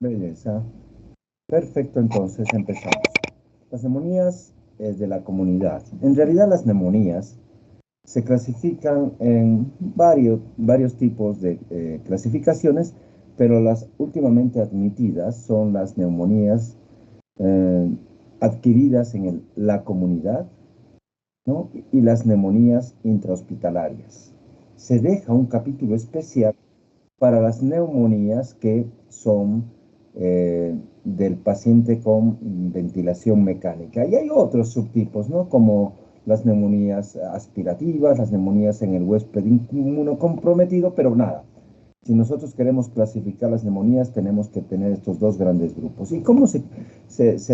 Belleza. Perfecto, entonces empezamos. Las neumonías de la comunidad. En realidad las neumonías se clasifican en varios tipos de clasificaciones, pero las últimamente admitidas son las neumonías eh, adquiridas en la comunidad, ¿no? Y las neumonías intrahospitalarias. Se deja un capítulo especial para las neumonías que son del paciente con ventilación mecánica. Y hay otros subtipos, ¿no? Como las neumonías aspirativas, las neumonías en el huésped inmunocomprometido, pero nada. Si nosotros queremos clasificar las neumonías, tenemos que tener estos dos grandes grupos. ¿Y cómo se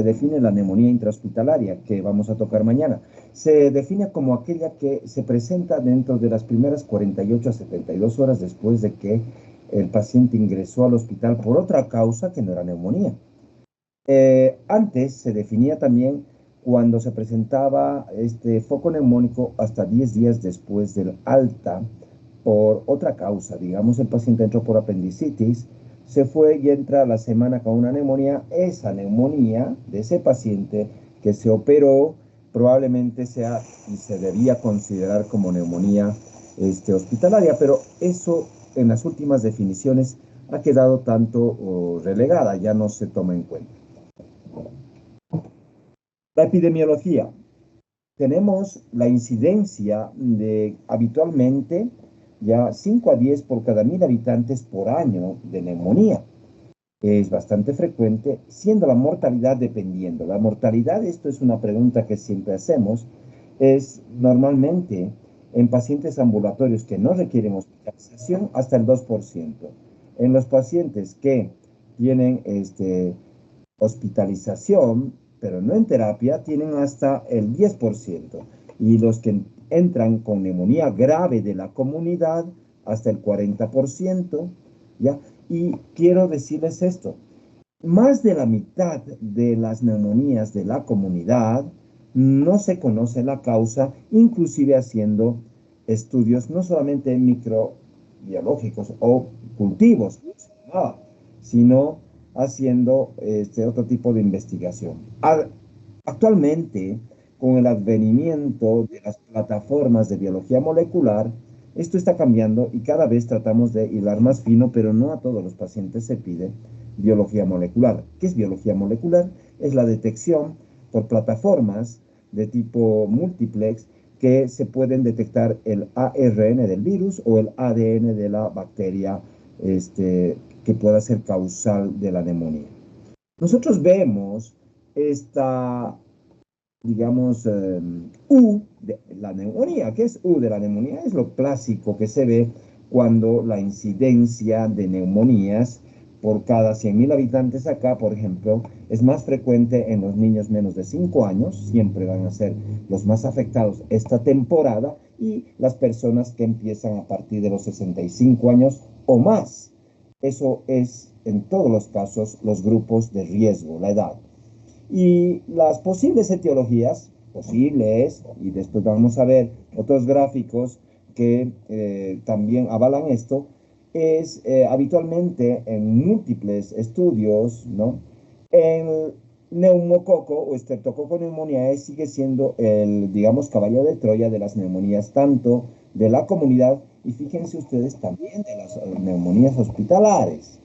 define la neumonía intrahospitalaria que vamos a tocar mañana? Se define como aquella que se presenta dentro de las primeras 48 a 72 horas después de que el paciente ingresó al hospital por otra causa que no era neumonía. Antes se definía también cuando se presentaba este foco neumónico hasta 10 días después del alta por otra causa. Digamos, el paciente entró por apendicitis, se fue y entra a la semana con una neumonía. Esa neumonía de ese paciente que se operó probablemente sea y se debía considerar como neumonía hospitalaria, pero eso en las últimas definiciones ha quedado tanto relegada, ya no se toma en cuenta. La epidemiología. Tenemos la incidencia de habitualmente ya 5 a 10 por cada 1000 habitantes por año de neumonía. Es bastante frecuente, siendo la mortalidad dependiendo. La mortalidad, esto es una pregunta que siempre hacemos, es normalmente en pacientes ambulatorios que no requieren hospitalización hasta el 2%. En los pacientes que tienen hospitalización, pero no en terapia, tienen hasta el 10%. Y los que entran con neumonía grave de la comunidad, hasta el 40%, ¿ya? Y quiero decirles esto, más de la mitad de las neumonías de la comunidad no se conoce la causa, inclusive haciendo estudios no solamente microbiológicos o cultivos, sino haciendo otro tipo de investigación. Actualmente, con el advenimiento de las plataformas de biología molecular, esto está cambiando y cada vez tratamos de hilar más fino, pero no a todos los pacientes se pide biología molecular. ¿Qué es biología molecular? Es la detección por plataformas de tipo multiplex que se pueden detectar el ARN del virus o el ADN de la bacteria que pueda ser causal de la neumonía. Nosotros vemos esta, digamos, U de la neumonía. ¿Qué es U de la neumonía? Es lo clásico que se ve cuando la incidencia de neumonías por cada 100.000 habitantes acá, por ejemplo, es más frecuente en los niños menos de 5 años, siempre van a ser los más afectados esta temporada, y las personas que empiezan a partir de los 65 años o más. Eso es, en todos los casos, los grupos de riesgo, la edad. Y las posibles etiologías, posibles, y después vamos a ver otros gráficos que también avalan esto, es habitualmente en múltiples estudios, ¿no? El neumococo o estreptococo neumoniae sigue siendo el, digamos, caballo de Troya de las neumonías, tanto de la comunidad y fíjense ustedes también de las neumonías hospitalares.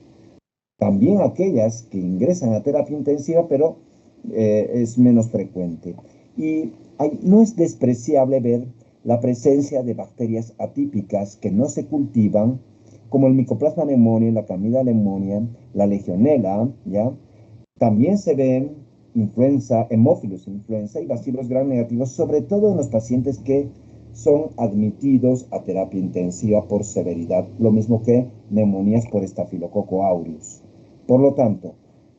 También aquellas que ingresan a terapia intensiva, pero es menos frecuente. Y no es despreciable ver la presencia de bacterias atípicas que no se cultivan, como el Mycoplasma pneumoniae, la Candida pneumoniae, la Legionella, ¿ya? También se ven influenza, hemófilos influenza y bacilos gram negativos, sobre todo en los pacientes que son admitidos a terapia intensiva por severidad, lo mismo que neumonías por estafilococo aureus. Por lo tanto,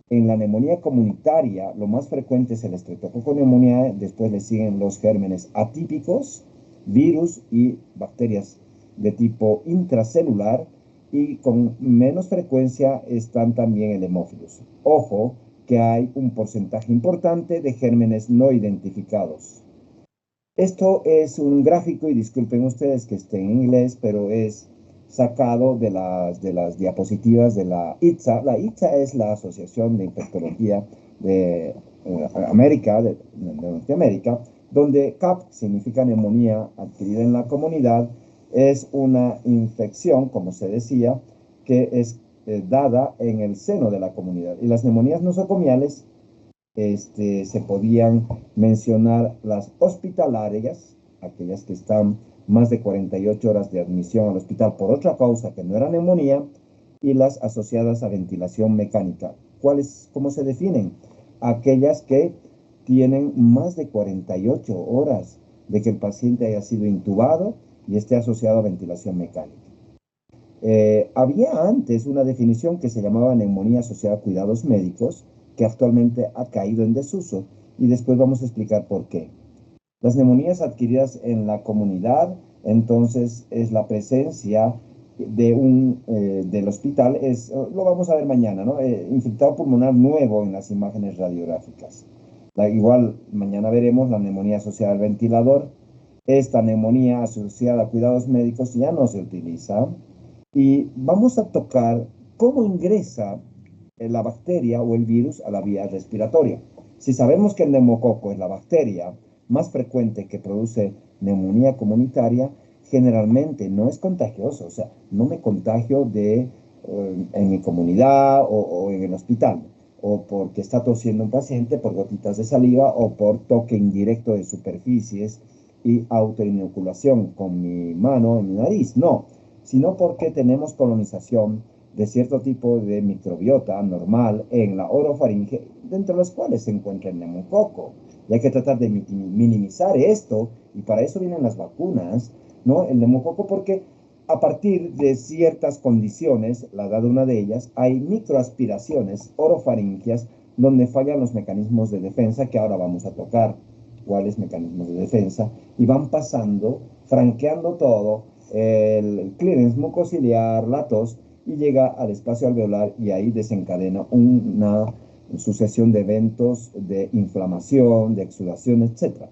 en la neumonía comunitaria, lo más frecuente es el estreptococo neumoniae, después le siguen los gérmenes atípicos, virus y bacterias de tipo intracelular, y con menos frecuencia están también el hemófilos. Ojo, que hay un porcentaje importante de gérmenes no identificados. Esto es un gráfico, y disculpen ustedes que esté en inglés, pero es sacado de las diapositivas de la ITSA. La ITSA es la Asociación de Infectología de América, de Norteamérica, donde CAP significa neumonía adquirida en la comunidad. Es una infección, como se decía, que es dada en el seno de la comunidad. Y las neumonías nosocomiales, se podían mencionar las hospitalarias, aquellas que están más de 48 horas de admisión al hospital por otra causa que no era neumonía, y las asociadas a ventilación mecánica. ¿Cuáles, cómo se definen? Aquellas que tienen más de 48 horas de que el paciente haya sido intubado y esté asociado a ventilación mecánica. Había antes una definición que se llamaba neumonía asociada a cuidados médicos, que actualmente ha caído en desuso, y después vamos a explicar por qué. Las neumonías adquiridas en la comunidad, entonces, es la presencia del hospital, lo vamos a ver mañana, ¿no? Infectado pulmonar nuevo en las imágenes radiográficas. Igual, mañana veremos la neumonía asociada al ventilador. Esta neumonía asociada a cuidados médicos ya no se utiliza. Y vamos a tocar cómo ingresa la bacteria o el virus a la vía respiratoria. Si sabemos que el neumococo es la bacteria más frecuente que produce neumonía comunitaria, generalmente no es contagioso, o sea, no me contagio en mi comunidad o en el hospital, o porque está tosiendo un paciente por gotitas de saliva o por toque indirecto de superficies y autoinoculación con mi mano en mi nariz, no, sino porque tenemos colonización de cierto tipo de microbiota normal en la orofaringe, dentro de los cuales se encuentra el neumococo. Y hay que tratar de minimizar esto, y para eso vienen las vacunas, ¿no? El neumococo, porque a partir de ciertas condiciones, la edad de una de ellas, hay microaspiraciones orofaringias donde fallan los mecanismos de defensa, que ahora vamos a tocar cuáles mecanismos de defensa, y van pasando, franqueando todo, el clearance mucociliar, la tos, y llega al espacio alveolar y ahí desencadena una sucesión de eventos de inflamación, de exudación, etc.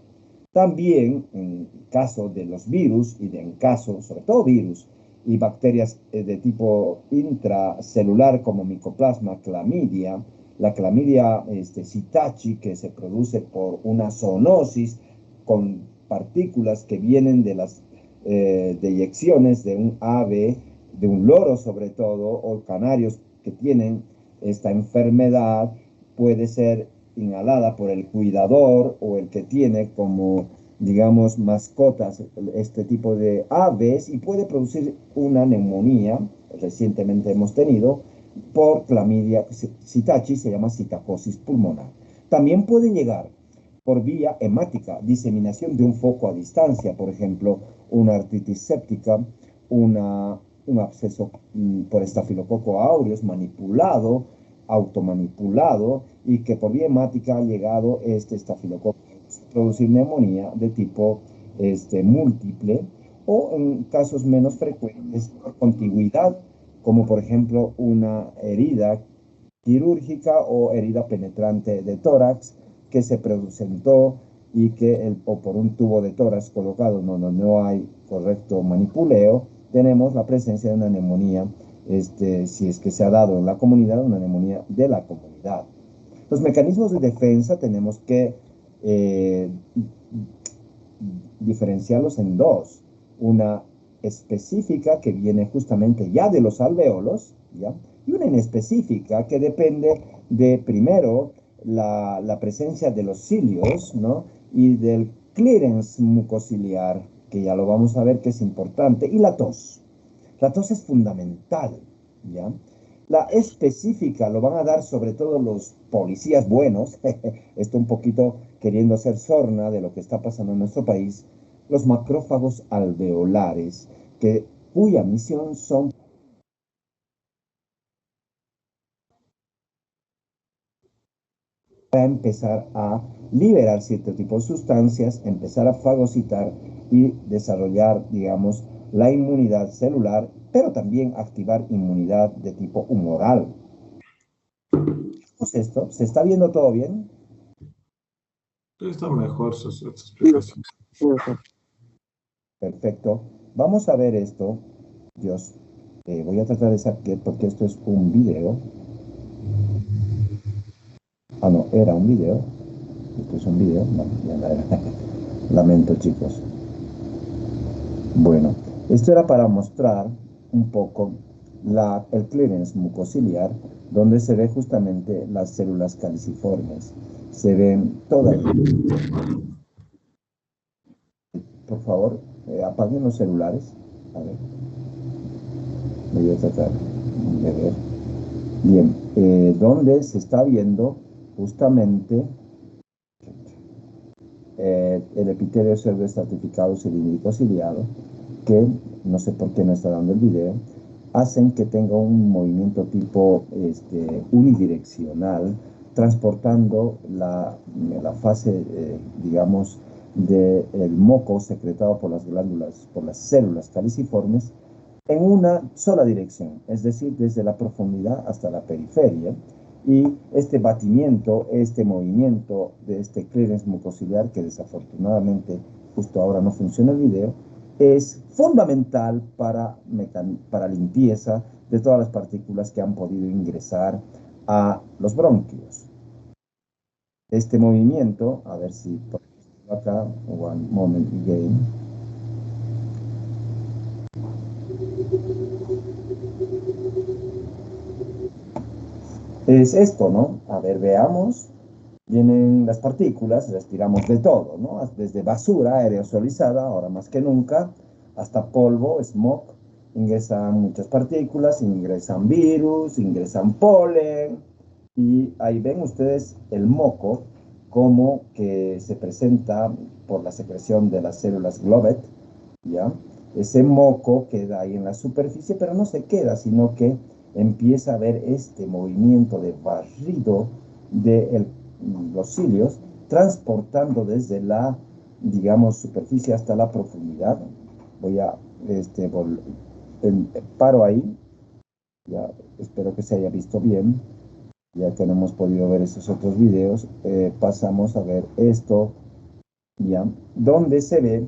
También en caso de los virus y en caso, sobre todo virus y bacterias de tipo intracelular como micoplasma, clamidia, la clamidia Citachi, que se produce por una zoonosis con partículas que vienen de las deyecciones de un ave, de un loro sobre todo, o canarios que tienen esta enfermedad, puede ser inhalada por el cuidador o el que tiene como, digamos, mascotas este tipo de aves, y puede producir una neumonía. Recientemente hemos tenido por clamidia Citachi, se llama citacosis pulmonar. También puede llegar por vía hemática, diseminación de un foco a distancia, por ejemplo, una artritis séptica, un absceso por estafilococo aureus manipulado, automanipulado, y que por vía hemática ha llegado este estafilococo a producir neumonía de tipo múltiple, o en casos menos frecuentes, por contigüidad, como por ejemplo una herida quirúrgica o herida penetrante de tórax que se presentó y que o por un tubo de tórax colocado donde no hay correcto manipuleo, tenemos la presencia de una neumonía, si es que se ha dado en la comunidad, una neumonía de la comunidad. Los mecanismos de defensa tenemos que diferenciarlos en dos. Una específica, que viene justamente ya de los alveolos, ¿ya? Y una inespecífica, que depende de, primero, la presencia de los cilios, ¿no? Y del clearance mucociliar, que ya lo vamos a ver que es importante, y la tos. La tos es fundamental, ¿ya? La específica lo van a dar sobre todo los policías buenos, esto un poquito queriendo ser sorna de lo que está pasando en nuestro país, los macrófagos alveolares, cuya misión son para empezar a liberar cierto tipo de sustancias, empezar a fagocitar y desarrollar, digamos, la inmunidad celular, pero también activar inmunidad de tipo humoral. ¿Qué es esto? ¿Se está viendo todo bien? Está mejor su explicación. Perfecto. Vamos a ver esto, Dios. Voy a tratar de saber, porque esto es un video. Ah, no, era un video. Esto es un video. No, ya no era. Lamento, chicos. Bueno, esto era para mostrar un poco el clearance mucociliar, donde se ve justamente las células caliciformes. Se ven todas. Por favor, apaguen los celulares. A ver, voy a tratar de ver. Bien, donde se está viendo justamente el epitelio pseudoestratificado cilíndrico ciliado, que no sé por qué no está dando el video, hacen que tenga un movimiento tipo unidireccional, transportando la fase, digamos, del moco secretado por las glándulas, por las células caliciformes, en una sola dirección, es decir, desde la profundidad hasta la periferia. Y este batimiento, este movimiento de este clearance mucociliar, que desafortunadamente justo ahora no funciona el video, es fundamental para limpieza de todas las partículas que han podido ingresar a los bronquios. Este movimiento, a ver si por acá, one moment again. Es esto, ¿no? A ver, veamos. Vienen las partículas, respiramos de todo, ¿no? Desde basura aerosolizada, ahora más que nunca, hasta polvo, smog. Ingresan muchas partículas, ingresan virus, ingresan polen. Y ahí ven ustedes el moco, como que se presenta por la secreción de las células Globet, ¿ya? Ese moco queda ahí en la superficie, pero no se queda, sino que empieza a ver este movimiento de barrido de los cilios, transportando desde la, digamos, superficie hasta la profundidad. Voy a, paro ahí, ya espero que se haya visto bien, ya que no hemos podido ver esos otros videos. Pasamos a ver esto, ya, donde se ve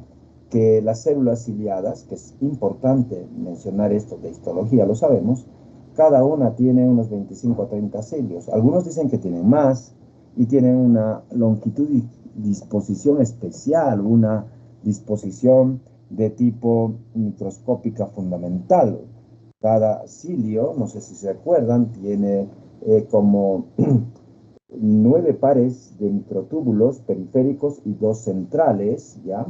que las células ciliadas, que es importante mencionar esto de histología, lo sabemos, cada una tiene unos 25 a 30 cilios. Algunos dicen que tienen más y tienen una longitud y disposición especial, una disposición de tipo microscópica fundamental. Cada cilio, no sé si se acuerdan, tiene como 9 pares de microtúbulos periféricos y 2 centrales, ¿ya?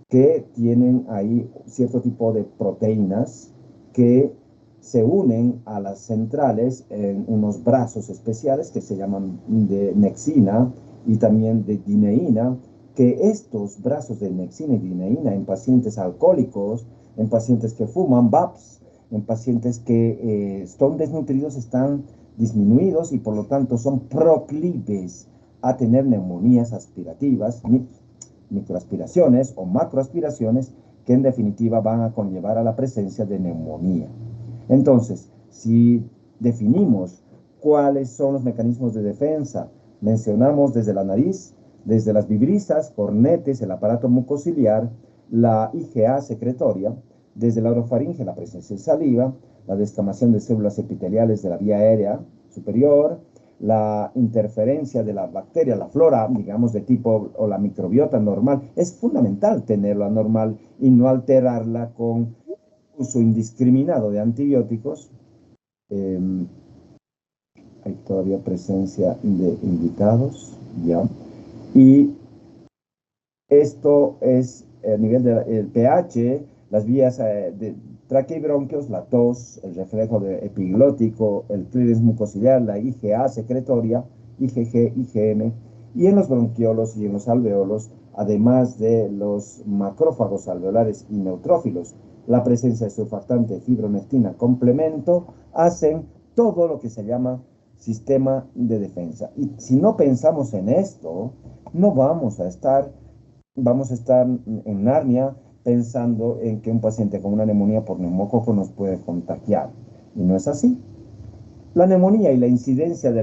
Que tienen ahí cierto tipo de proteínas que se unen a las centrales en unos brazos especiales que se llaman de nexina y también de dineína, que estos brazos de nexina y dineína en pacientes alcohólicos, en pacientes que fuman VAPS, en pacientes que son desnutridos, están disminuidos y por lo tanto son proclives a tener neumonías aspirativas, microaspiraciones o macroaspiraciones, que en definitiva van a conllevar a la presencia de neumonía. Entonces, si definimos cuáles son los mecanismos de defensa, mencionamos desde la nariz, desde las vibrisas, cornetes, el aparato mucociliar, la IgA secretoria, desde la orofaringe, la presencia de saliva, la descamación de células epiteliales de la vía aérea superior, la interferencia de la bacteria, la flora, digamos, de tipo, o la microbiota normal. Es fundamental tenerla normal y no alterarla con uso indiscriminado de antibióticos. Hay todavía presencia de invitados, ¿ya? Y esto es a nivel del pH, las vías de tráquea y bronquios, la tos, el reflejo epiglótico, el clearance mucociliar, la IgA secretoria, IgG, IgM, y en los bronquiolos y en los alveolos, además de los macrófagos alveolares y neutrófilos, la presencia de surfactante, fibronectina, complemento, hacen todo lo que se llama sistema de defensa. Y si no pensamos en esto, no vamos a estar en Narnia pensando en que un paciente con una neumonía por neumococo nos puede contagiar. Y no es así. La neumonía y la incidencia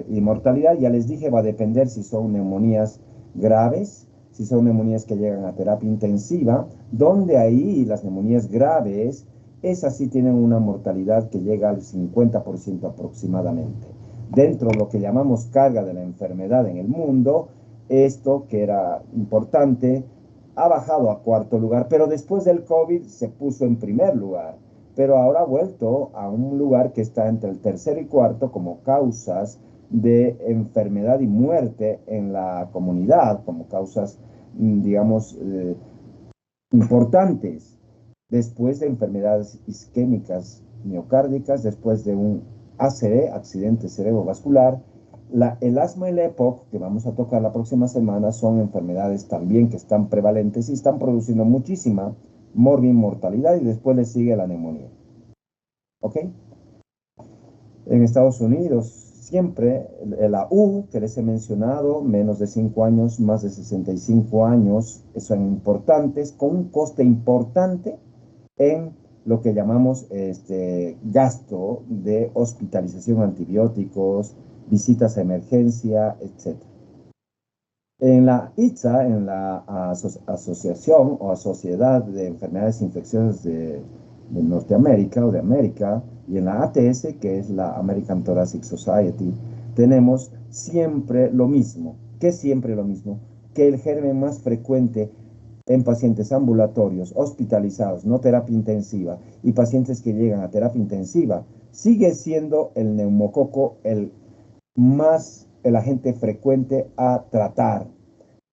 y mortalidad, ya les dije, va a depender si son neumonías graves, si son neumonías que llegan a terapia intensiva, donde ahí las neumonías graves esas sí tienen una mortalidad que llega al 50% aproximadamente. Dentro de lo que llamamos carga de la enfermedad en el mundo, esto que era importante ha bajado a cuarto lugar, pero después del COVID se puso en primer lugar, pero ahora ha vuelto a un lugar que está entre el tercer y cuarto como causas de enfermedad y muerte en la comunidad, como causas, digamos, importantes, después de enfermedades isquémicas miocárdicas, después de un ACV, accidente cerebrovascular. El asma y la EPOC, que vamos a tocar la próxima semana, son enfermedades también que están prevalentes y están produciendo muchísima mortalidad, y después le sigue la neumonía. ¿Ok? En Estados Unidos, siempre la U, que les he mencionado, menos de 5 años, más de 65 años, son importantes, con un coste importante en lo que llamamos gasto de hospitalización, antibióticos, visitas a emergencia, etc. En la ITSA, en la Asociación o Sociedad de Enfermedades Infecciosas de Norteamérica o de América, y en la ATS, que es la American Thoracic Society, tenemos siempre lo mismo. ¿Qué siempre lo mismo? Que el germen más frecuente en pacientes ambulatorios, hospitalizados, no terapia intensiva, y pacientes que llegan a terapia intensiva, sigue siendo el neumococo el agente frecuente a tratar.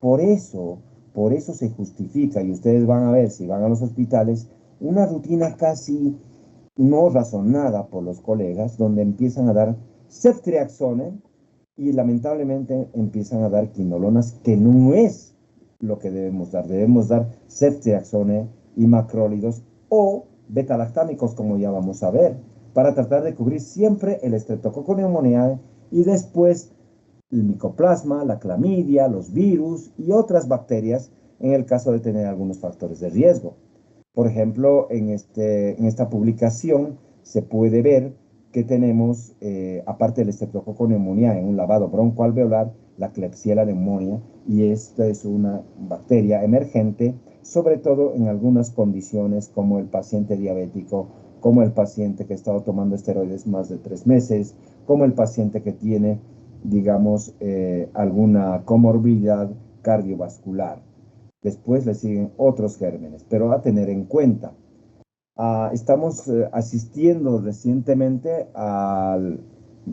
Por eso, por eso se justifica, y ustedes van a ver si van a los hospitales, una rutina casi no razonada por los colegas, donde empiezan a dar ceftriaxone y lamentablemente empiezan a dar quinolonas, que no es lo que debemos dar. Debemos dar ceftriaxone y macrólidos o betalactámicos, como ya vamos a ver, para tratar de cubrir siempre el Streptococcus pneumoniae y después el micoplasma, la clamidia, los virus y otras bacterias en el caso de tener algunos factores de riesgo. Por ejemplo, en esta publicación se puede ver que tenemos, aparte del Streptococcus pneumoniae, en un lavado broncoalveolar, la Klebsiella pneumoniae, y esta es una bacteria emergente, sobre todo en algunas condiciones como el paciente diabético, como el paciente que ha estado tomando esteroides más de 3 meses, como el paciente que tiene, digamos, alguna comorbilidad cardiovascular. Después le siguen otros gérmenes, pero a tener en cuenta. Estamos asistiendo recientemente a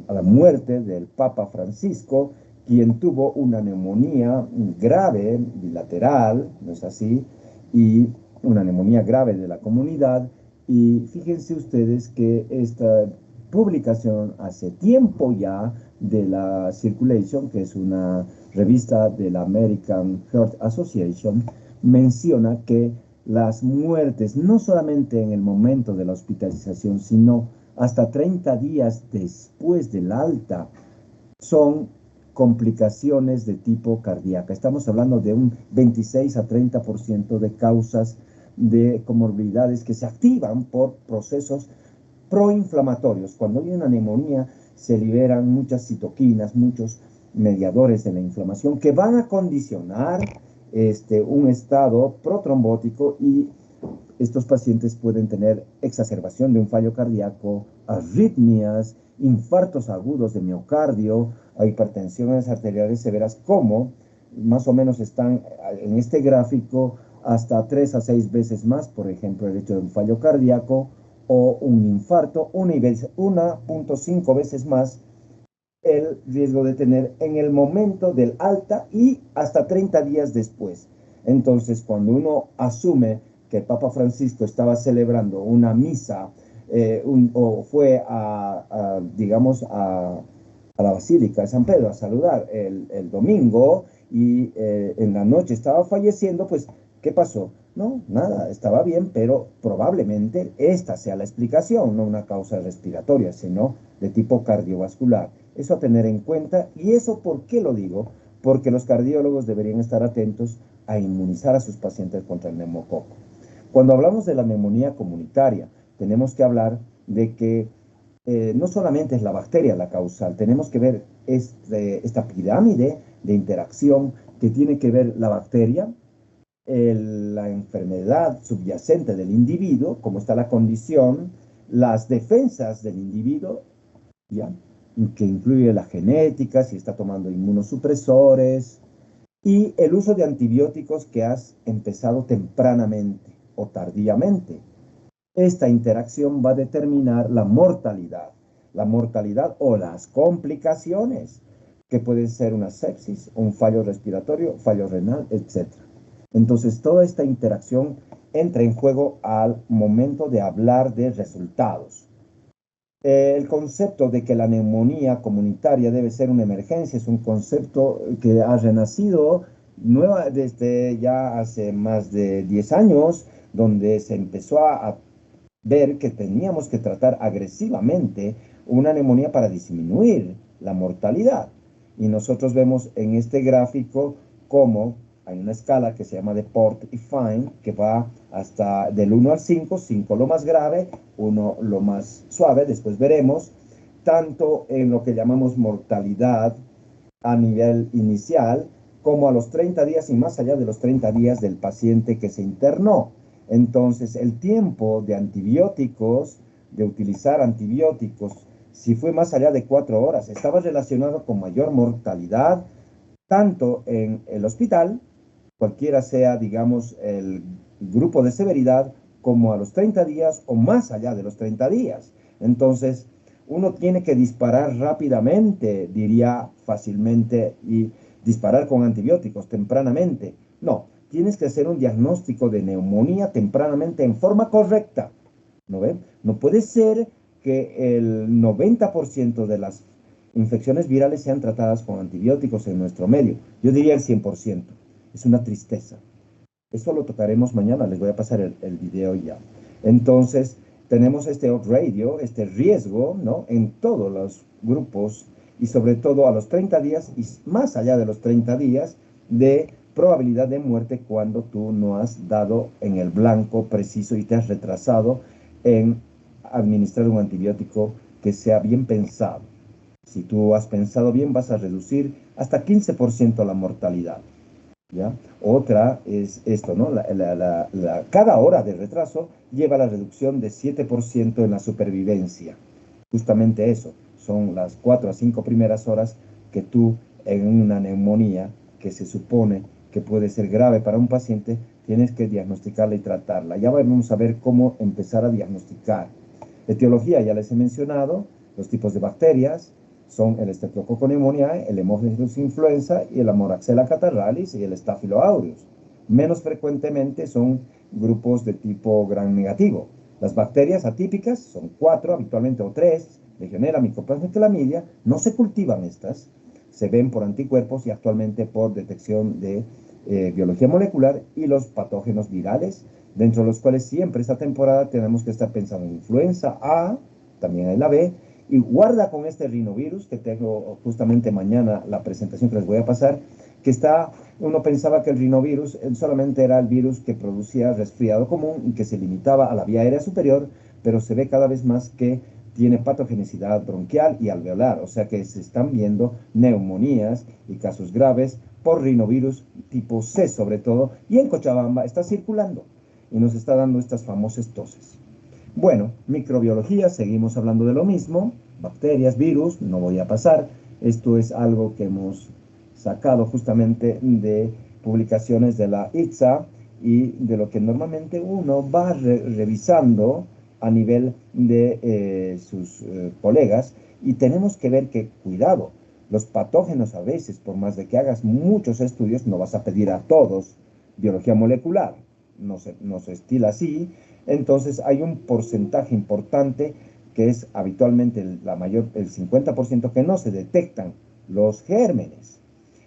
la muerte del Papa Francisco, quien tuvo una neumonía grave, bilateral, ¿no es así? Y una neumonía grave de la comunidad. Y fíjense ustedes que esta publicación hace tiempo ya de la Circulation, que es una revista de la American Heart Association, menciona que las muertes, no solamente en el momento de la hospitalización, sino hasta 30 días después del alta, son complicaciones de tipo cardíaca. Estamos hablando de un 26 a 30% de causas de comorbilidades que se activan por procesos proinflamatorios. Cuando hay una neumonía, se liberan muchas citoquinas, muchos mediadores de la inflamación que van a condicionar un estado protrombótico, y estos pacientes pueden tener exacerbación de un fallo cardíaco, arritmias, infartos agudos de miocardio, hipertensiones arteriales severas, como más o menos están en este gráfico hasta 3 a 6 veces más, por ejemplo, el hecho de un fallo cardíaco o un infarto, 1.5 veces más el riesgo de tener en el momento del alta y hasta 30 días después. Entonces, cuando uno asume que el Papa Francisco estaba celebrando una misa o fue digamos, a la Basílica de San Pedro a saludar el domingo, y en la noche estaba falleciendo, pues, ¿qué pasó? No, nada, estaba bien, pero probablemente esta sea la explicación, no una causa respiratoria, sino de tipo cardiovascular. Eso a tener en cuenta. ¿Y eso por qué lo digo? Porque los cardiólogos deberían estar atentos a inmunizar a sus pacientes contra el neumococo. Cuando hablamos de la neumonía comunitaria, tenemos que hablar de que no solamente es la bacteria la causal, tenemos que ver esta pirámide de interacción que tiene que ver la bacteria, la enfermedad subyacente del individuo, cómo está la condición, las defensas del individuo, ¿ya? Que incluye la genética, si está tomando inmunosupresores, y el uso de antibióticos que has empezado tempranamente o tardíamente. Esta interacción va a determinar la mortalidad o las complicaciones, que pueden ser una sepsis, un fallo respiratorio, fallo renal, etc. Entonces, toda esta interacción entra en juego al momento de hablar de resultados. El concepto de que la neumonía comunitaria debe ser una emergencia es un concepto que ha renacido desde ya hace más de 10 años, donde se empezó a ver que teníamos que tratar agresivamente una neumonía para disminuir la mortalidad. Y nosotros vemos en este gráfico cómo hay una escala que se llama de Port y Fine, que va hasta del 1 al 5, 5 lo más grave, 1 lo más suave, después veremos, tanto en lo que llamamos mortalidad a nivel inicial, como a los 30 días y más allá de los 30 días del paciente que se internó. Entonces, el tiempo de antibióticos, de utilizar antibióticos, si fue más allá de 4 horas, estaba relacionado con mayor mortalidad, tanto en el hospital, cualquiera sea, digamos, el grupo de severidad, como a los 30 días o más allá de los 30 días. Entonces, uno tiene que disparar rápidamente, diría fácilmente, y disparar con antibióticos tempranamente. No, tienes que hacer un diagnóstico de neumonía tempranamente en forma correcta. ¿No ve? No puede ser que el 90% de las infecciones virales sean tratadas con antibióticos en nuestro medio. Yo diría el 100%. Es una tristeza. Eso lo tocaremos mañana, les voy a pasar el video ya. Entonces, tenemos este radio, este riesgo, ¿no? En todos los grupos y sobre todo a los 30 días y más allá de los 30 días de probabilidad de muerte cuando tú no has dado en el blanco preciso y te has retrasado en administrar un antibiótico que sea bien pensado. Si tú has pensado bien, vas a reducir hasta 15% la mortalidad. ¿Ya? Otra es esto, ¿no? Cada hora de retraso lleva a la reducción de 7% en la supervivencia. Justamente eso, son las 4 a 5 primeras horas que tú en una neumonía que se supone que puede ser grave para un paciente, tienes que diagnosticarla y tratarla. Ya vamos a ver cómo empezar a diagnosticar. Etiología, ya les he mencionado, los tipos de bacterias, son el Streptococcus pneumoniae, el Haemophilus influenza y el Moraxella catarrhalis y el Staphylo aureus. Menos frecuentemente son grupos de tipo gram negativo. Las bacterias atípicas son 4 habitualmente o 3, Legionella, Mycoplasma y Clamidia. No se cultivan estas, se ven por anticuerpos y actualmente por detección de biología molecular, y los patógenos virales, dentro de los cuales siempre esta temporada tenemos que estar pensando en influenza A, también hay la B, y guarda con este rinovirus, que tengo justamente mañana la presentación que les voy a pasar, que está, uno pensaba que el rinovirus solamente era el virus que producía resfriado común y que se limitaba a la vía aérea superior, pero se ve cada vez más que tiene patogenicidad bronquial y alveolar, o sea que se están viendo neumonías y casos graves por rinovirus tipo C sobre todo, y en Cochabamba está circulando y nos está dando estas famosas toses. Bueno, microbiología, seguimos hablando de lo mismo, bacterias, virus, no voy a pasar, esto es algo que hemos sacado justamente de publicaciones de la ITSA y de lo que normalmente uno va revisando a nivel de sus colegas, y tenemos que ver que, cuidado, los patógenos a veces, por más de que hagas muchos estudios, no vas a pedir a todos biología molecular, no se estila así. Entonces hay un porcentaje importante que es habitualmente el 50% que no se detectan los gérmenes.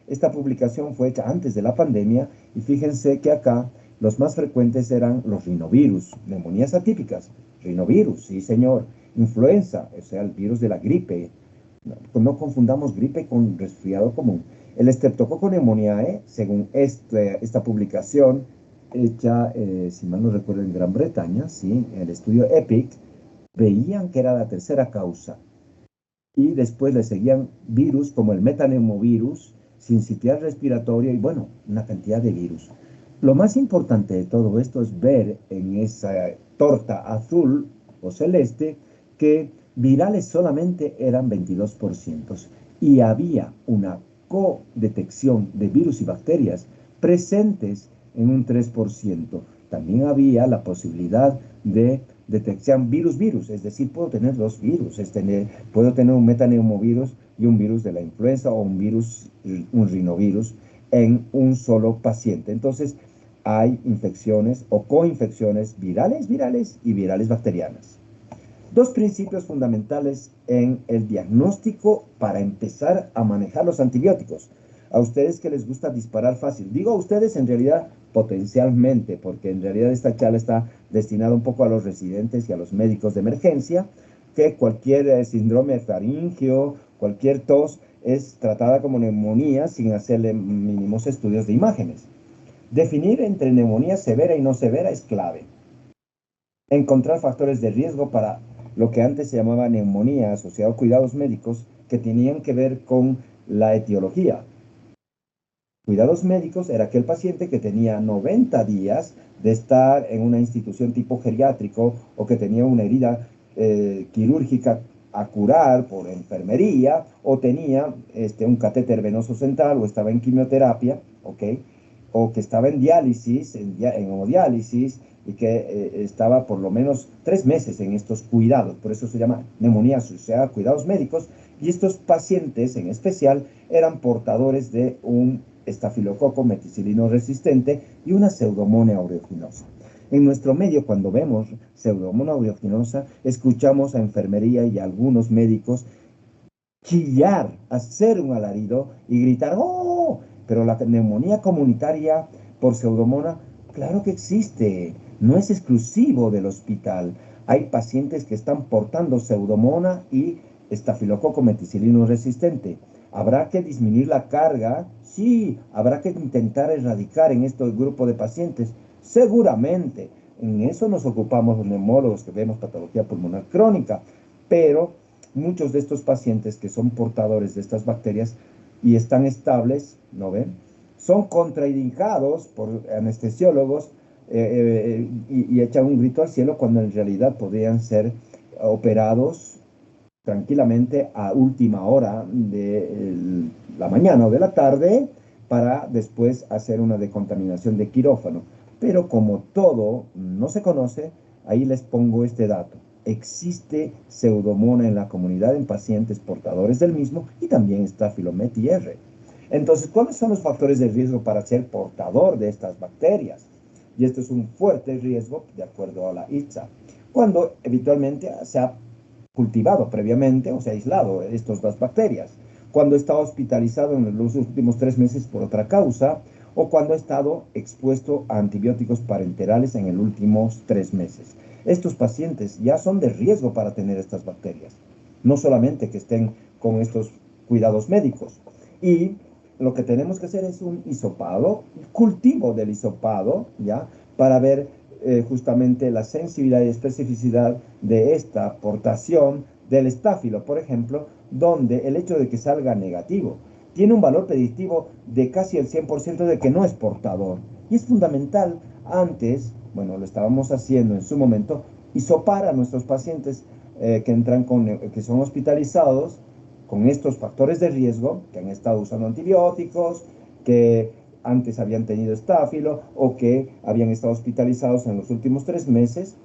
Esta publicación fue hecha antes de la pandemia y fíjense que acá los más frecuentes eran los rinovirus, neumonías atípicas, rinovirus, sí señor, influenza, o sea, el virus de la gripe. No confundamos gripe con resfriado común. El Streptococcus pneumoniae, según esta publicación, hecha, si mal no recuerdo, en Gran Bretaña, ¿sí? En el estudio EPIC, veían que era la tercera causa. Y después le seguían virus como el metaneumovirus, sincitial respiratorio y, bueno, una cantidad de virus. Lo más importante de todo esto es ver en esa torta azul o celeste que virales solamente eran 22% y había una codetección de virus y bacterias presentes en un 3%. También había la posibilidad de detección virus-virus, es decir, puedo tener dos virus, puedo tener un metaneumovirus y un virus de la influenza o un virus, un rinovirus en un solo paciente. Entonces, hay infecciones o coinfecciones virales y virales bacterianas. Dos principios fundamentales en el diagnóstico para empezar a manejar los antibióticos. A ustedes que les gusta disparar fácil, digo a ustedes en realidad potencialmente, porque en realidad esta charla está destinada un poco a los residentes y a los médicos de emergencia, que cualquier síndrome faríngeo, cualquier tos es tratada como neumonía sin hacerle mínimos estudios de imágenes. Definir entre neumonía severa y no severa es clave. Encontrar factores de riesgo para lo que antes se llamaba neumonía asociado a cuidados médicos que tenían que ver con la etiología. Cuidados médicos era aquel paciente que tenía 90 días de estar en una institución tipo geriátrico o que tenía una herida quirúrgica a curar por enfermería o tenía un catéter venoso central o estaba en quimioterapia, ¿ok? O que estaba en diálisis, en hemodiálisis y que estaba por lo menos 3 meses en estos cuidados. Por eso se llama neumonía asociada a cuidados médicos. Y estos pacientes en especial eran portadores de un estafilococo meticilino resistente y una pseudomonas aeruginosa. En nuestro medio, cuando vemos pseudomonas aeruginosa, escuchamos a enfermería y a algunos médicos chillar, hacer un alarido y gritar ¡oh! Pero la neumonía comunitaria por pseudomonas, claro que existe, no es exclusivo del hospital. Hay pacientes que están portando pseudomonas y estafilococo meticilino resistente. ¿Habrá que disminuir la carga? Sí. ¿Habrá que intentar erradicar en este grupo de pacientes? Seguramente. En eso nos ocupamos los neumólogos que vemos patología pulmonar crónica. Pero muchos de estos pacientes que son portadores de estas bacterias y están estables, ¿no ven? Son contraindicados por anestesiólogos y echan un grito al cielo cuando en realidad podrían ser operados tranquilamente a última hora de la mañana o de la tarde para después hacer una decontaminación de quirófano. Pero como todo no se conoce, ahí les pongo este dato. Existe pseudomonas en la comunidad en pacientes portadores del mismo y también está Filomet R. Entonces, ¿cuáles son los factores de riesgo para ser portador de estas bacterias? Y esto es un fuerte riesgo de acuerdo a la ITSA. Cuando habitualmente se ha cultivado previamente o se ha aislado estas dos bacterias, cuando está hospitalizado en los últimos 3 meses por otra causa o cuando ha estado expuesto a antibióticos parenterales en los últimos 3 meses. Estos pacientes ya son de riesgo para tener estas bacterias, no solamente que estén con estos cuidados médicos. Y lo que tenemos que hacer es un hisopado, cultivo del hisopado, ¿ya? Para ver justamente la sensibilidad y especificidad de esta aportación del estáfilo, por ejemplo, donde el hecho de que salga negativo tiene un valor predictivo de casi el 100% de que no es portador. Y es fundamental antes, bueno, lo estábamos haciendo en su momento, hisopar a nuestros pacientes que son hospitalizados con estos factores de riesgo, que han estado usando antibióticos, que antes habían tenido estáfilo o que habían estado hospitalizados en los últimos 3 meses,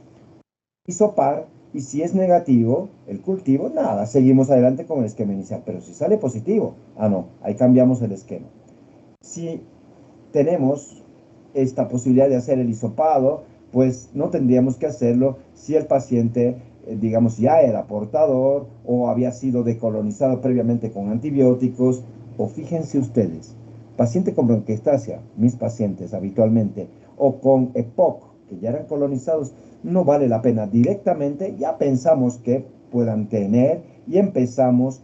hisopar, y si es negativo el cultivo, nada, seguimos adelante con el esquema inicial. Pero si sale positivo, no, ahí cambiamos el esquema. Si tenemos esta posibilidad de hacer el hisopado, pues no tendríamos que hacerlo si el paciente, digamos, ya era portador o había sido decolonizado previamente con antibióticos. O fíjense ustedes, paciente con bronquiectasia, mis pacientes habitualmente, o con EPOC, que ya eran colonizados, no vale la pena directamente, ya pensamos que puedan tener y empezamos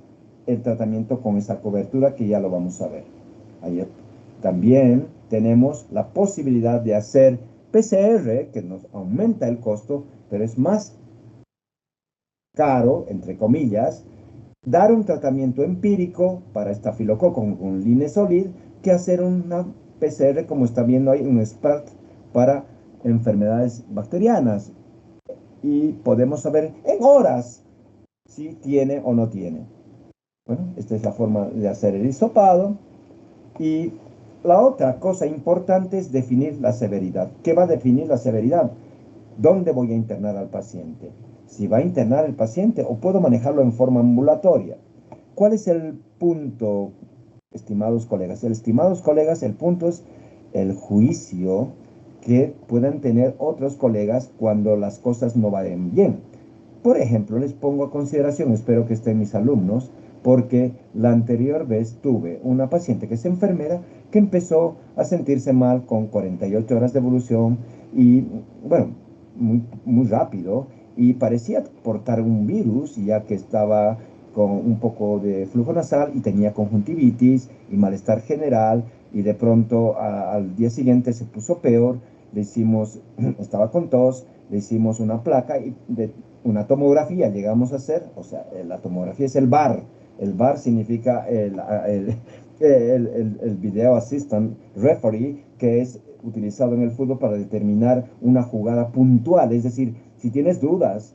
el tratamiento con esa cobertura que ya lo vamos a ver. Ayer también tenemos la posibilidad de hacer PCR, que nos aumenta el costo, pero es más caro, entre comillas, dar un tratamiento empírico para estafilococo con linezolid que hacer una PCR, como está viendo ahí, un expert para enfermedades bacterianas. Y podemos saber en horas si tiene o no tiene. Bueno, esta es la forma de hacer el hisopado. Y la otra cosa importante es definir la severidad. ¿Qué va a definir la severidad? ¿Dónde voy a internar al paciente? Si va a internar el paciente o puedo manejarlo en forma ambulatoria. ¿Cuál es el punto, estimados colegas? Estimados colegas, el punto es el juicio que puedan tener otros colegas cuando las cosas no vayan bien. Por ejemplo, les pongo a consideración, espero que estén mis alumnos, porque la anterior vez tuve una paciente que es enfermera que empezó a sentirse mal con 48 horas de evolución y, bueno, muy rápido y parecía portar un virus ya que estaba con un poco de flujo nasal y tenía conjuntivitis y malestar general y de pronto al día siguiente se puso peor, le hicimos, estaba con tos, le hicimos una placa y una tomografía llegamos a hacer, o sea, la tomografía es el VAR significa el Video Assistant Referee, que es utilizado en el fútbol para determinar una jugada puntual, es decir, si tienes dudas,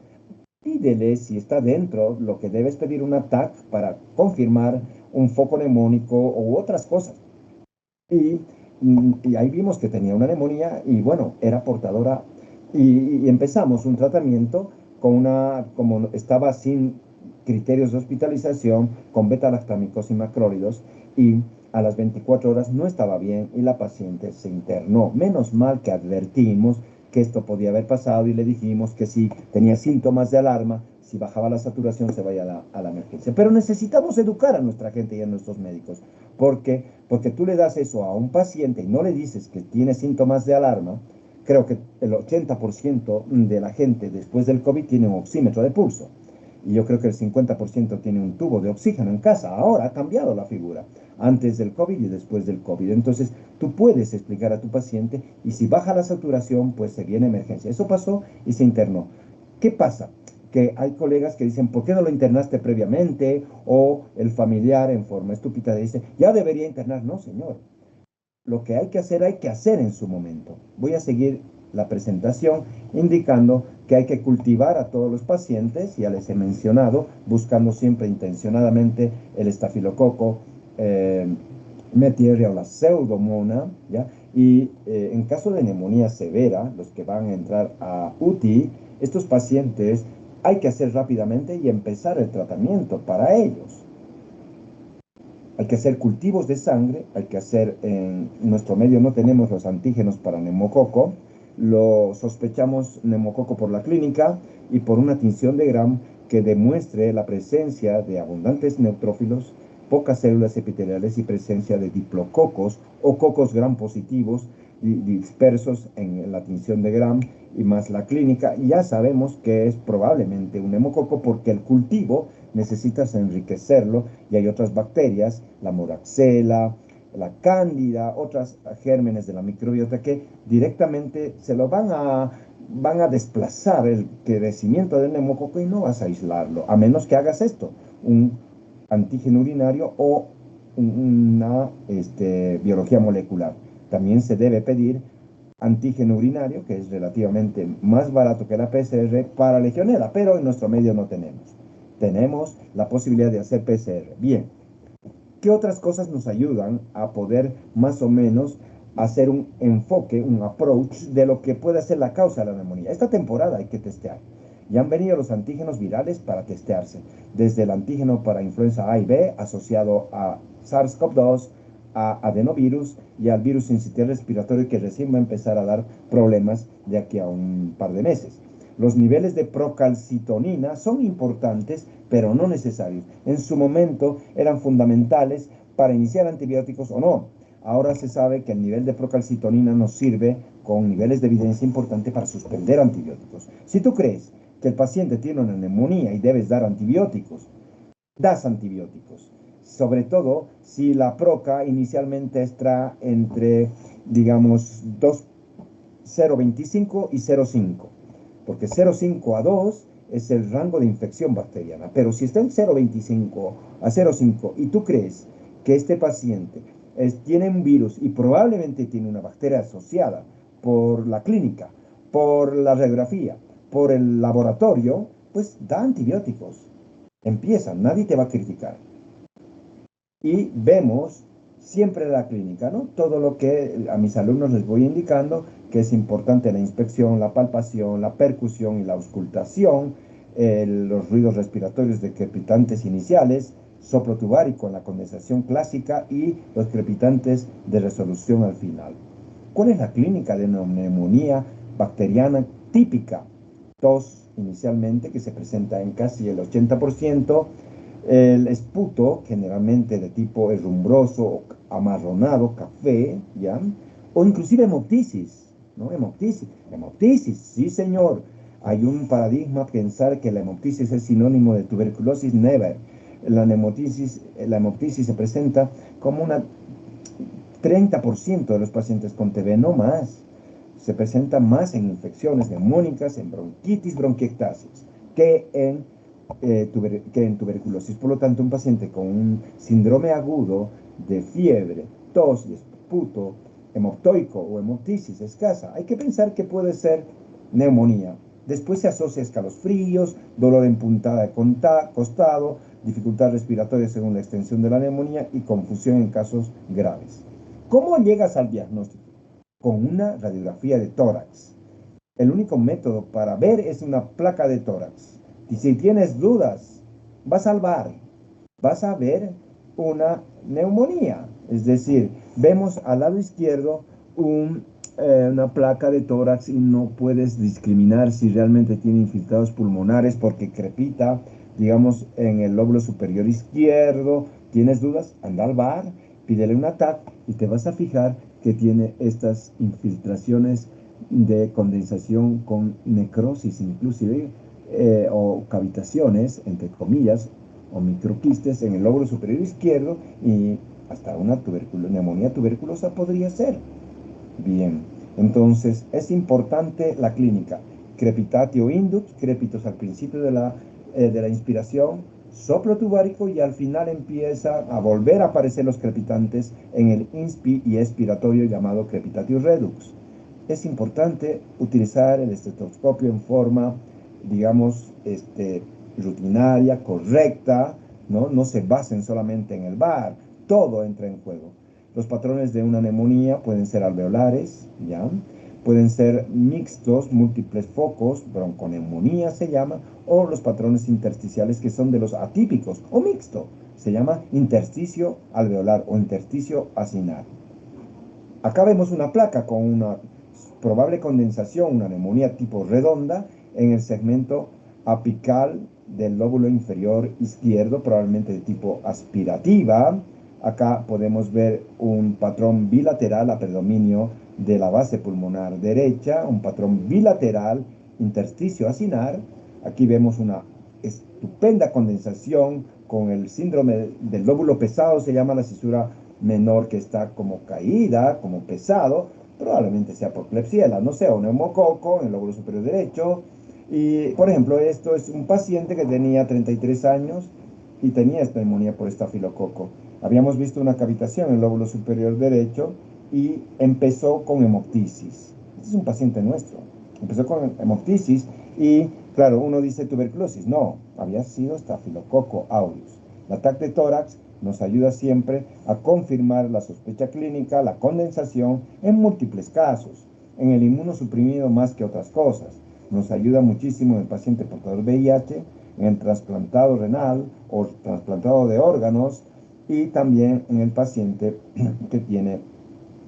pídele si está dentro, lo que debes pedir un TAC para confirmar un foco neumónico u otras cosas. Y, y ahí vimos que tenía una neumonía y bueno, era portadora y empezamos un tratamiento con como estaba sin criterios de hospitalización, con beta-lactámicos y macrólidos y a las 24 horas no estaba bien y la paciente se internó. Menos mal que advertimos que esto podía haber pasado y le dijimos que si tenía síntomas de alarma, si bajaba la saturación se vaya a la emergencia. Pero necesitamos educar a nuestra gente y a nuestros médicos, porque tú le das eso a un paciente y no le dices que tiene síntomas de alarma. Creo que el 80% de la gente después del COVID tiene un oxímetro de pulso. Y yo creo que el 50% tiene un tubo de oxígeno en casa. Ahora ha cambiado la figura, antes del COVID y después del COVID. Entonces, tú puedes explicar a tu paciente y si baja la saturación, pues se viene emergencia. Eso pasó y se internó. ¿Qué pasa? Que hay colegas que dicen, ¿por qué no lo internaste previamente? O el familiar en forma estúpida dice, ya debería internar. No, señor. Lo que hay que hacer en su momento. Voy a seguir la presentación indicando que hay que cultivar a todos los pacientes, ya les he mencionado, buscando siempre intencionadamente el estafilococo, Metieria o la pseudomona, ¿ya? Y en caso de neumonía severa, los que van a entrar a UTI, estos pacientes hay que hacer rápidamente y empezar el tratamiento para ellos. Hay que hacer cultivos de sangre, hay que hacer, en nuestro medio no tenemos los antígenos para neumococo, lo sospechamos neumococo por la clínica y por una tinción de Gram que demuestre la presencia de abundantes neutrófilos, pocas células epiteliales y presencia de diplococos o cocos Gram positivos dispersos en la tinción de Gram y más la clínica. Y ya sabemos que es probablemente un neumococo porque el cultivo necesitas enriquecerlo y hay otras bacterias, la moraxella, la cándida, otras gérmenes de la microbiota que directamente se lo van a desplazar el crecimiento del neumococo y no vas a aislarlo, a menos que hagas esto, un antígeno urinario o una biología molecular. También se debe pedir antígeno urinario, que es relativamente más barato que la PCR para legionela, pero en nuestro medio no tenemos. Tenemos la posibilidad de hacer PCR. Bien, ¿qué otras cosas nos ayudan a poder más o menos hacer un enfoque, un approach de lo que puede ser la causa de la neumonía? Esta temporada hay que testear. Ya han venido los antígenos virales para testearse, desde el antígeno para influenza A y B asociado a SARS-CoV-2, a adenovirus y al virus sincitial respiratorio que recién va a empezar a dar problemas de aquí a un par de meses. Los niveles de procalcitonina son importantes, pero no necesarios. En su momento eran fundamentales para iniciar antibióticos o no. Ahora se sabe que el nivel de procalcitonina nos sirve con niveles de evidencia importante para suspender antibióticos. Si tú crees que el paciente tiene una neumonía y debes dar antibióticos, das antibióticos. Sobre todo si la proca inicialmente está entre, digamos, 0,25 y 0,5, porque 0,5 a 2 es el rango de infección bacteriana, pero si está en 0,25 a 0,5 y tú crees que este paciente tiene un virus y probablemente tiene una bacteria asociada por la clínica, por la radiografía, por el laboratorio, pues da antibióticos. Empieza, nadie te va a criticar. Y vemos siempre la clínica, ¿no? Todo lo que a mis alumnos les voy indicando, que es importante la inspección, la palpación, la percusión y la auscultación, los ruidos respiratorios de crepitantes iniciales, soplo tubárico en la condensación clásica y los crepitantes de resolución al final. ¿Cuál es la clínica de neumonía bacteriana típica? Tos inicialmente, que se presenta en casi el 80%, el esputo, generalmente de tipo herrumbroso o amarronado, café, ¿ya? O inclusive hemoptisis, ¿no? Hemoptisis, sí señor. Hay un paradigma pensar que la hemoptisis es sinónimo de tuberculosis, never. La hemoptisis se presenta como un 30% de los pacientes con TB, no más. Se presenta más en infecciones neumónicas, en bronquitis, bronquiectasis, que en tuberculosis. Por lo tanto, un paciente con un síndrome agudo de fiebre, tos y esputo, hemoptoico o hemoptisis escasa, hay que pensar que puede ser neumonía. Después se asocia a escalofríos, dolor en puntada de costado, dificultad respiratoria según la extensión de la neumonía y confusión en casos graves. ¿Cómo llegas al diagnóstico? Con una radiografía de tórax. El único método para ver es una placa de tórax. Y si tienes dudas, vas al bar, vas a ver una neumonía. Es decir, vemos al lado izquierdo una placa de tórax y no puedes discriminar si realmente tiene infiltrados pulmonares porque crepita, digamos, en el lóbulo superior izquierdo. ¿Tienes dudas? Anda al bar, pídele una TAC y te vas a fijar que tiene estas infiltraciones de condensación con necrosis inclusive, o cavitaciones, entre comillas, o microquistes en el lóbulo superior izquierdo y hasta una neumonía tuberculosa podría ser. Bien, entonces es importante la clínica. Crepitatio indux, crépitos al principio de la inspiración, soplo tubárico y al final empieza a volver a aparecer los crepitantes en el inspi y expiratorio llamado crepitatio redux. Es importante utilizar el estetoscopio en forma, digamos, rutinaria, correcta, ¿no? No se basen solamente en el bar, todo entra en juego. Los patrones de una neumonía pueden ser alveolares, ¿ya? Pueden ser mixtos, múltiples focos, bronconeumonía se llama, o los patrones intersticiales que son de los atípicos, o mixto, se llama intersticio alveolar o intersticio acinar. Acá vemos una placa con una probable condensación, una neumonía tipo redonda, en el segmento apical del lóbulo inferior izquierdo, probablemente de tipo aspirativa. Acá podemos ver un patrón bilateral a predominio de la base pulmonar derecha, un patrón bilateral, intersticio acinar. Aquí vemos una estupenda condensación con el síndrome del lóbulo pesado, se llama la cisura menor, que está como caída, como pesado, probablemente sea por Klebsiella, no sea un neumococo en el lóbulo superior derecho. Y, por ejemplo, esto es un paciente que tenía 33 años y tenía esta neumonía por estafilococo. Habíamos visto una cavitación en el lóbulo superior derecho y empezó con hemoptisis. Este es un paciente nuestro. Empezó con hemoptisis y, claro, uno dice tuberculosis. No, había sido estafilococo aureus. La TAC de tórax nos ayuda siempre a confirmar la sospecha clínica, la condensación en múltiples casos, en el inmunosuprimido más que otras cosas. Nos ayuda muchísimo en el paciente portador de VIH, en el trasplantado renal o trasplantado de órganos y también en el paciente que tiene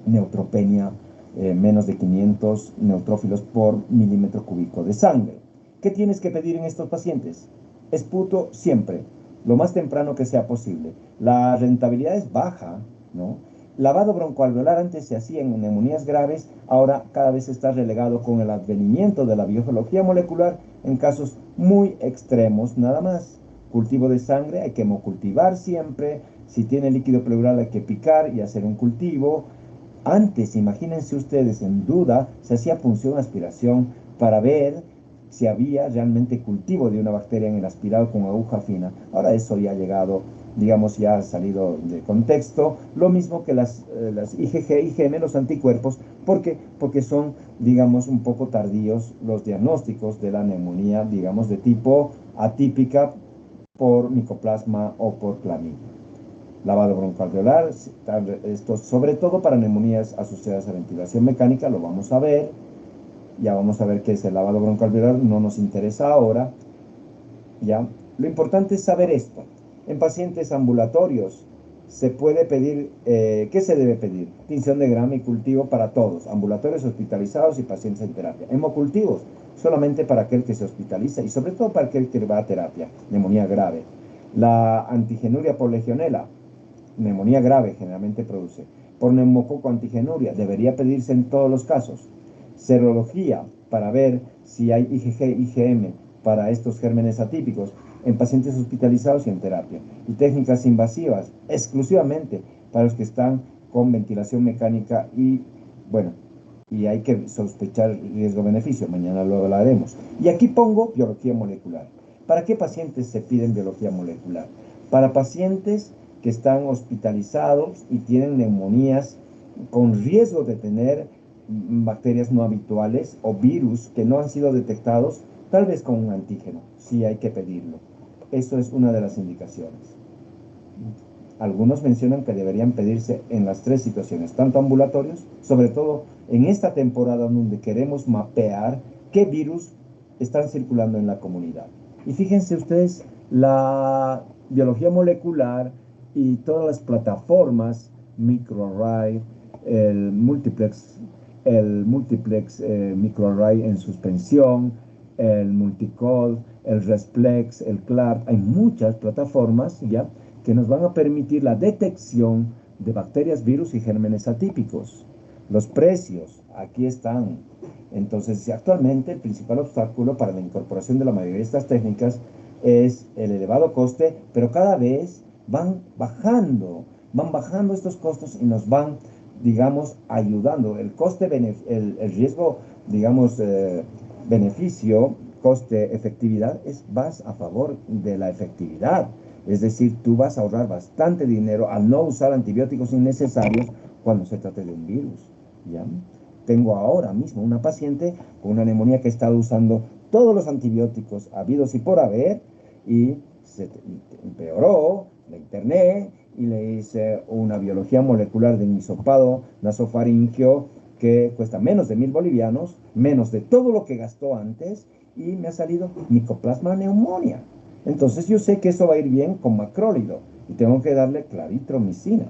neutropenia, menos de 500 neutrófilos por milímetro cúbico de sangre. ¿Qué tienes que pedir en estos pacientes? Esputo siempre, lo más temprano que sea posible. La rentabilidad es baja, ¿no? Lavado broncoalveolar antes se hacía en neumonías graves, ahora cada vez está relegado con el advenimiento de la biogeología molecular en casos muy extremos nada más. Cultivo de sangre, hay que hemocultivar siempre. Si tiene líquido pleural hay que picar y hacer un cultivo. Antes, imagínense ustedes, en duda, se hacía punción aspiración para ver si había realmente cultivo de una bacteria en el aspirado con aguja fina. Ahora eso ya ha llegado digamos, ya ha salido de contexto. Lo mismo que las IgG, IgM, los anticuerpos. ¿Por qué? Porque son, digamos, un poco tardíos los diagnósticos de la neumonía, digamos, de tipo atípica por micoplasma o por clamidia. Lavado broncoalveolar, esto sobre todo para neumonías asociadas a ventilación mecánica, lo vamos a ver. Ya vamos a ver qué es el lavado broncoalveolar, no nos interesa ahora. ¿Ya? Lo importante es saber esto. En pacientes ambulatorios se puede pedir, ¿qué se debe pedir? Tinción de grama y cultivo para todos, ambulatorios, hospitalizados y pacientes en terapia. Hemocultivos, solamente para aquel que se hospitaliza y sobre todo para aquel que va a terapia, neumonía grave. La antigenuria por legionela, neumonía grave generalmente produce. Por neumococo antigenuria, debería pedirse en todos los casos. Serología, para ver si hay IgG, IgM para estos gérmenes atípicos en pacientes hospitalizados y en terapia. Y técnicas invasivas, exclusivamente para los que están con ventilación mecánica y, bueno, y hay que sospechar riesgo-beneficio. Mañana lo hablaremos. Y aquí pongo biología molecular. ¿Para qué pacientes se piden biología molecular? Para pacientes que están hospitalizados y tienen neumonías con riesgo de tener bacterias no habituales o virus que no han sido detectados, tal vez con un antígeno, sí hay que pedirlo. Eso es una de las indicaciones. Algunos mencionan que deberían pedirse en las tres situaciones, tanto ambulatorios, sobre todo en esta temporada donde queremos mapear qué virus están circulando en la comunidad. Y fíjense ustedes, la biología molecular y todas las plataformas, microarray, el multiplex microarray en suspensión, el multicode, el resplex, el CLART, hay muchas plataformas ya que nos van a permitir la detección de bacterias, virus y gérmenes atípicos. Los precios, aquí están. Entonces, actualmente el principal obstáculo para la incorporación de la mayoría de estas técnicas es el elevado coste, pero cada vez van bajando estos costos y nos van, digamos, ayudando. El coste, el riesgo, digamos, beneficio, coste, efectividad, vas a favor de la efectividad. Es decir, tú vas a ahorrar bastante dinero al no usar antibióticos innecesarios cuando se trate de un virus. ¿Ya? Tengo ahora mismo una paciente con una neumonía que ha estado usando todos los antibióticos habidos y por haber y se empeoró, la interné y le hice una biología molecular de hisopado nasofaringeo que cuesta menos de 1.000 bolivianos, menos de todo lo que gastó antes y me ha salido micoplasma neumonía. Entonces yo sé que eso va a ir bien con macrólido y tengo que darle claritromicina.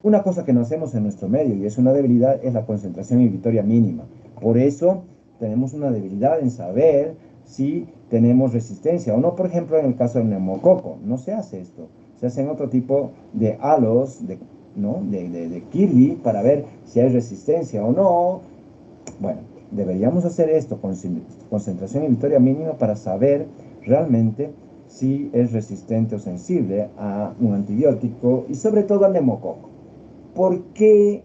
Una cosa que no hacemos en nuestro medio y es una debilidad es la concentración inhibitoria mínima. Por eso tenemos una debilidad en saber si tenemos resistencia o no. Por ejemplo, en el caso del neumococo, no se hace esto. Se hacen otro tipo de halos, ¿no? de Kirby para ver si hay resistencia o no. Bueno, deberíamos hacer esto con concentración inhibitoria mínima para saber realmente si es resistente o sensible a un antibiótico y sobre todo al neumococo. ¿Por qué,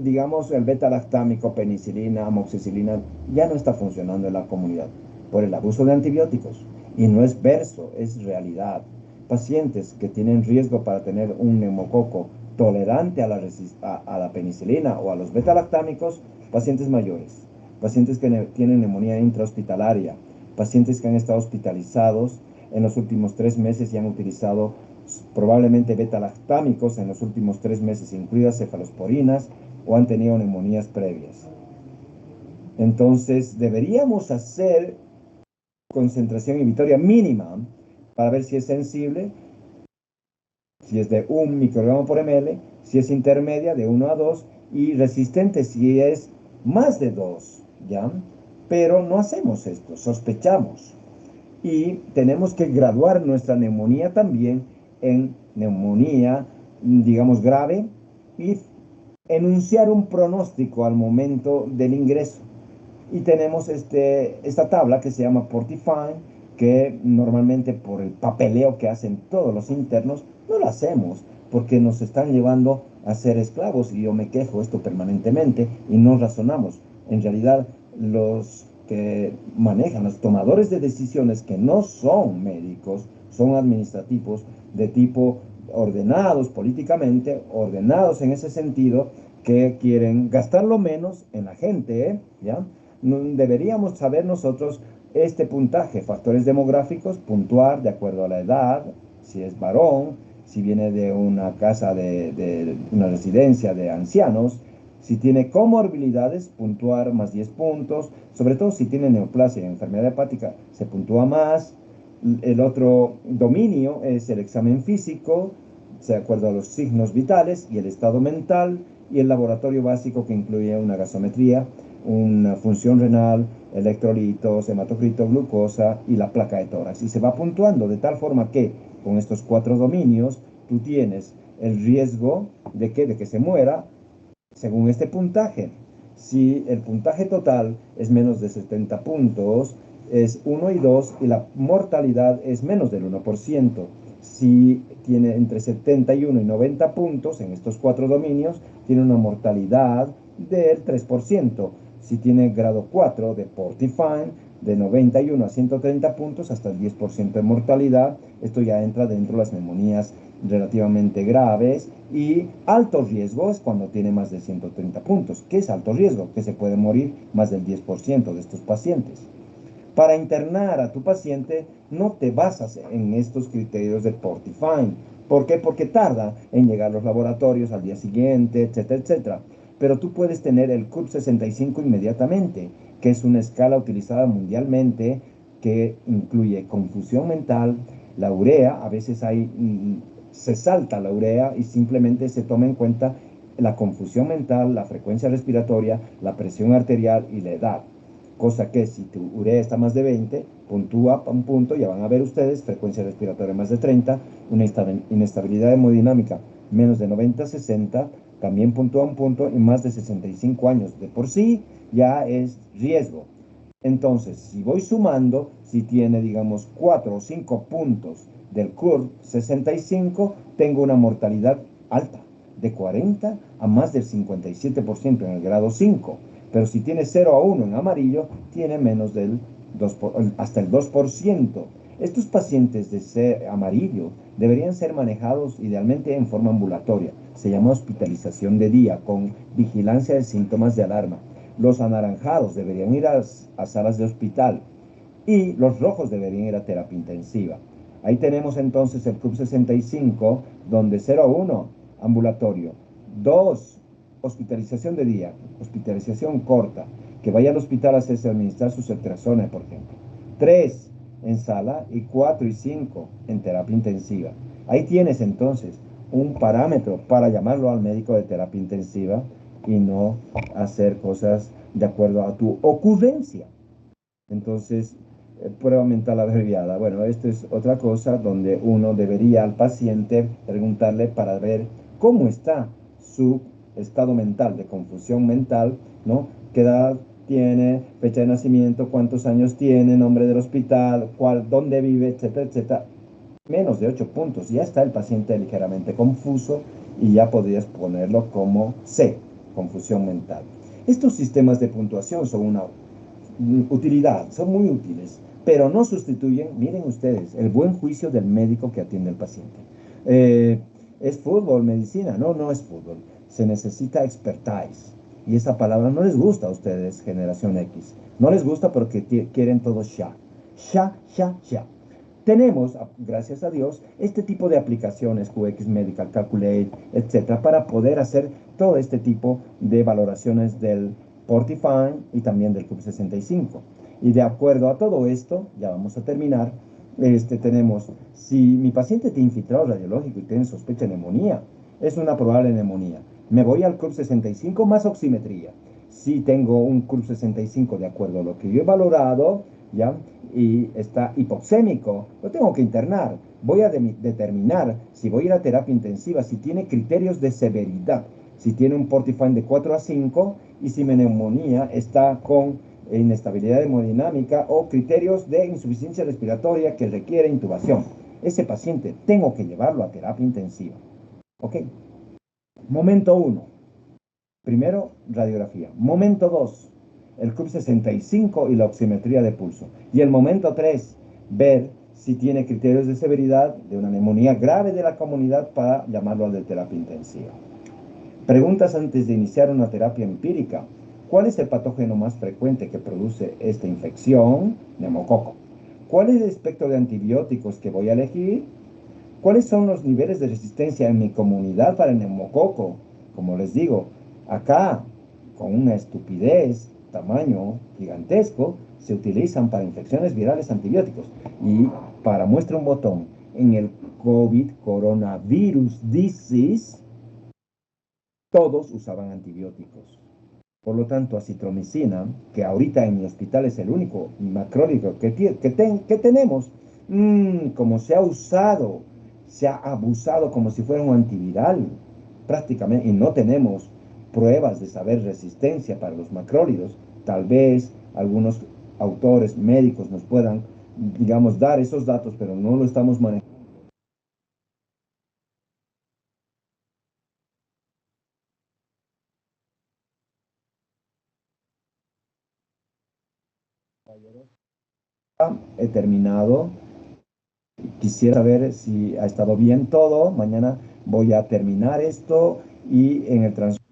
digamos, el beta-lactámico, penicilina, amoxicilina ya no está funcionando en la comunidad? Por el abuso de antibióticos. Y no es verso, es realidad. Pacientes que tienen riesgo para tener un neumococo tolerante a la penicilina o a los beta-lactámicos, pacientes mayores, pacientes que tienen neumonía intrahospitalaria, pacientes que han estado hospitalizados en los últimos 3 meses y han utilizado probablemente beta-lactámicos en los últimos 3 meses, incluidas cefalosporinas, o han tenido neumonías previas. Entonces, deberíamos hacer concentración inhibitoria mínima para ver si es sensible, si es de 1 microgramo por ml, si es intermedia de 1 a 2 y resistente si es más de 2, ¿ya? Pero no hacemos esto, sospechamos. Y tenemos que graduar nuestra neumonía también en neumonía, digamos, grave y enunciar un pronóstico al momento del ingreso. Y tenemos esta tabla que se llama Portifine, que normalmente por el papeleo que hacen todos los internos, no lo hacemos porque nos están llevando a ser esclavos y yo me quejo esto permanentemente y no razonamos. En realidad, los que manejan, los tomadores de decisiones que no son médicos, son administrativos, de tipo ordenados políticamente, ordenados en ese sentido, que quieren gastarlo menos en la gente, ¿ya? Deberíamos saber nosotros este puntaje, factores demográficos, puntuar de acuerdo a la edad, si es varón, si viene de una casa de una residencia de ancianos, si tiene comorbilidades, puntuar más 10 puntos, sobre todo si tiene neoplasia y enfermedad hepática, se puntúa más. El otro dominio es el examen físico, de acuerdo a los signos vitales y el estado mental, y el laboratorio básico que incluye una gasometría, una función renal, electrolitos, hematocrito, glucosa y la placa de tórax. Y se va puntuando de tal forma que con estos 4 dominios tú tienes el riesgo de que se muera según este puntaje. Si el puntaje total es menos de 70 puntos, es 1 y 2 y la mortalidad es menos del 1%. Si tiene entre 71 y 90 puntos en estos 4 dominios, tiene una mortalidad del 3%. Si tiene grado 4 de Portifine, de 91 a 130 puntos, hasta el 10% de mortalidad. Esto ya entra dentro de las neumonías relativamente graves, y alto riesgo es cuando tiene más de 130 puntos. ¿Qué es alto riesgo? Que se puede morir más del 10% de estos pacientes. Para internar a tu paciente no te basas en estos criterios de Portifine. ¿Por qué? Porque tarda en llegar a los laboratorios al día siguiente, etcétera, etcétera. Pero tú puedes tener el CUP65 inmediatamente, que es una escala utilizada mundialmente que incluye confusión mental, la urea, a veces se salta la urea y simplemente se toma en cuenta la confusión mental, la frecuencia respiratoria, la presión arterial y la edad. Cosa que si tu urea está más de 20, puntúa un punto, ya van a ver ustedes, frecuencia respiratoria más de 30, una inestabilidad hemodinámica menos de 90-60, también puntúa un punto, y más de 65 años de por sí ya es riesgo. Entonces, si voy sumando, si tiene, digamos, 4 o 5 puntos del CURV 65, tengo una mortalidad alta, de 40 a más del 57% en el grado 5. Pero si tiene 0 a 1 en amarillo, tiene menos del 2 hasta el 2%. Estos pacientes de C amarillo deberían ser manejados idealmente en forma ambulatoria. Se llama hospitalización de día con vigilancia de síntomas de alarma. Los anaranjados deberían ir a salas de hospital y los rojos deberían ir a terapia intensiva. Ahí tenemos entonces el CUP 65, donde 0 a 1, ambulatorio. 2, hospitalización de día, hospitalización corta, que vaya al hospital a hacerse administrar sus ceftriaxona, por ejemplo. 3, en sala, y 4 y 5 en terapia intensiva. Ahí tienes entonces un parámetro para llamarlo al médico de terapia intensiva y no hacer cosas de acuerdo a tu ocurrencia. Entonces, prueba mental abreviada. Bueno, esto es otra cosa donde uno debería al paciente preguntarle para ver cómo está su estado mental, de confusión mental, ¿no? ¿Qué edad tiene, fecha de nacimiento, cuántos años tiene, nombre del hospital, dónde vive, etcétera, etcétera? Menos de 8 puntos. Ya está el paciente ligeramente confuso y ya podrías ponerlo como C, confusión mental. Estos sistemas de puntuación son una utilidad, son muy útiles, pero no sustituyen, miren ustedes, el buen juicio del médico que atiende al paciente. ¿Es fútbol, medicina? No, no es fútbol. Se necesita expertise. Y esa palabra no les gusta a ustedes, generación X. No les gusta porque quieren todo ya. Ya, ya, ya. Tenemos, gracias a Dios, este tipo de aplicaciones, QX Medical Calculate, etcétera, para poder hacer todo este tipo de valoraciones del Portifine y también del CUP 65. Y de acuerdo a todo esto, ya vamos a terminar, tenemos, si mi paciente tiene infiltrado radiológico y tiene sospecha de neumonía, es una probable neumonía. Me voy al CUP 65 más oximetría. Si tengo un CUP 65 de acuerdo a lo que yo he valorado, ¿ya? Y está hipoxémico, lo tengo que internar. Voy a determinar si voy a ir a terapia intensiva, si tiene criterios de severidad, si tiene un Portifine de 4 a 5 y si mi neumonía está con inestabilidad hemodinámica o criterios de insuficiencia respiratoria que requiere intubación. Ese paciente tengo que llevarlo a terapia intensiva. ¿Ok? Momento 1. Primero, radiografía. Momento 2, el CUP 65 y la oximetría de pulso. Y el momento 3, ver si tiene criterios de severidad de una neumonía grave de la comunidad para llamarlo al de terapia intensiva. Preguntas antes de iniciar una terapia empírica. ¿Cuál es el patógeno más frecuente que produce esta infección? Neumococo. ¿Cuál es el espectro de antibióticos que voy a elegir? ¿Cuáles son los niveles de resistencia en mi comunidad para el neumococo? Como les digo, acá, con una estupidez, tamaño gigantesco, se utilizan para infecciones virales antibióticos. Y para muestra un botón, en el COVID, coronavirus disease, todos usaban antibióticos. Por lo tanto, acitromicina, que ahorita en mi hospital es el único macrólido que tenemos, como se ha usado, se ha abusado como si fuera un antiviral, prácticamente, y no tenemos pruebas de saber resistencia para los macrólidos. Tal vez algunos autores médicos nos puedan, digamos, dar esos datos, pero no lo estamos manejando. He terminado. Quisiera saber si ha estado bien todo. Mañana voy a terminar esto y en el transcurso